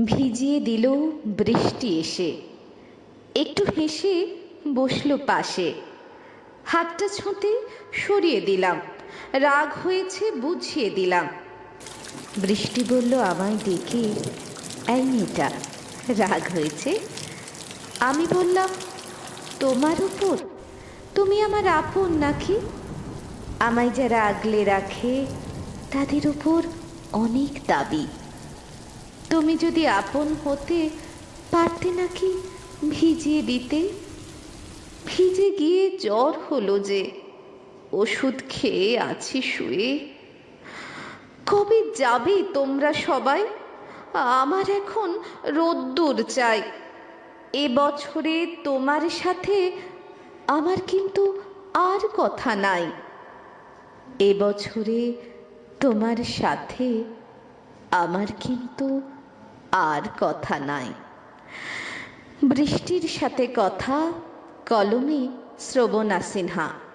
ভিজিয়ে দিল বৃষ্টি এসে, একটু হেসে বসলো পাশে। হাতটা ছুঁতে সরিয়ে দিলাম, রাগ হয়েছে বুঝিয়ে দিলাম। বৃষ্টি বলল আমায় ডেকে, এই মেয়েটা রাগ হয়েছে? আমি বললাম, তোমার উপর? তুমি আমার আপন নাকি? আমায় যারা আগলে রাখে তাদের উপর অনেক দাবি। তুমি যদি আপন হতে পারতে নাকি ভিজিয়ে দিতে? ভিজে গিয়ে জ্বর হলো যে, ওষুধ খেয়ে আছি শুয়ে। কবে যাবে তোমরা সবাই? আমার এখন রোদ্দুর চাই। এ বছরে তোমার সাথে আমার কিন্তু আর কথা নাই। এ বছরে তোমার সাথে আমার কিন্তু আর কথা নাই। বৃষ্টির সাথে কথা, কলমে শ্রবণা সিনহা।